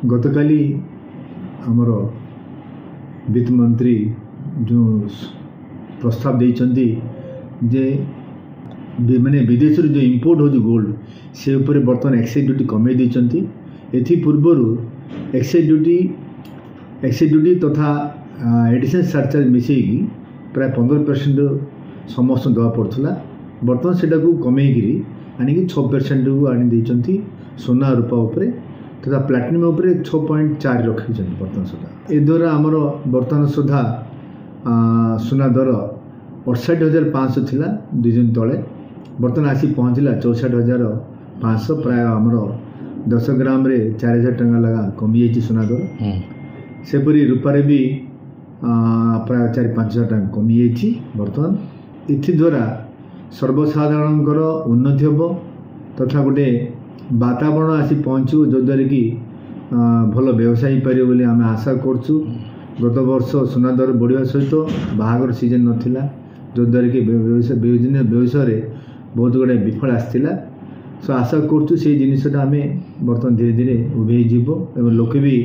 गतकाली आमर वित्त मंत्री जो प्रस्ताव देइचंती जे माने विदेश जो इंपोर्ट हो गोल्ड से ऊपर बर्तमान एक्साइज ड्यूटी कमे देइचंती। एथि पूर्वर एक्साइज ड्यूटी तथा एडिशनल सरचार्ज मिसेकी प्राय 15% समस्त दवा पड़ता। बर्तमान से कमे आनिक 6% को आनी देइचंती सोना रूपा उपरे तथा प्लाटिनम उपरे 6.4 रखी बर्तमान सुधा। ए द्वारा आमर बर्तमान सुधा सोना दर 68,500 थिला 2 दिन तले, बर्तमान आसी पहुँचला 64,500। प्राय आमर 10 ग्राम रे 4,000 टंका लगा कमी जाइए सोना दर। सेपरी रूपारे भी प्राय 4-5,000 टंका कमी जाइए बर्तमान। इथि द्वारा सर्वसाधारणकर उन्नति हम तथा गोटे वातावरण आसी पहुँचू जो द्वारा कि भल व्यवसाय पारे बोली आम आशा करछु। गत वर्ष सोना दर बढ़िया सहित बाहागर सीजन नथिला जो द्वारा कि व्यवसाय बहुत गुड़े विफल आसाला। सो आशा करछु से जिनटा आम बर्तमान धीरे धीरे उभे जीव एवं लोके भी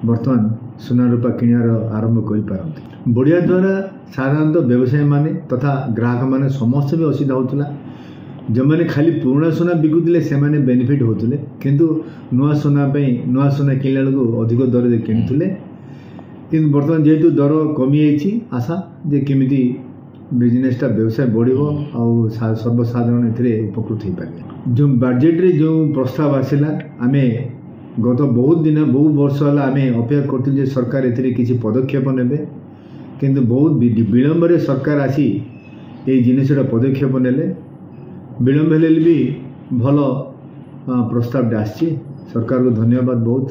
बर्तमान सोना रूपा किणार आरंभ कर पारती। बढ़िया द्वारा साधारणतः व्यवसायी माने तथा ग्राहक माने समस्त भी असुविधा होता। जो मैंने खाली पुराना सोना बिकुले से माने बेनिफिट होते किंतु नुआ सोना नुआ सोना किनला बेलू अधिक दर किणुले। किंतु बर्तमान जेहेतु दर कमी जाइए आशा जे केमिति बिजनेसटा व्यवसाय बढ़ो आउ सर्वसाधारण उपकृत हो पारे। जो बजेट रे जो प्रस्ताव आसला आम गत बहुत दिन बहुत वर्ष है आम अपेक्षा करूँ सरकार किसी पदक्षेप ने किंतु बहुत विलंब सरकार आसी ये जिनटा पदक्षेप नेले। विलंब हेले भी भल प्रस्ताव आसी सरकार को धन्यवाद बहुत।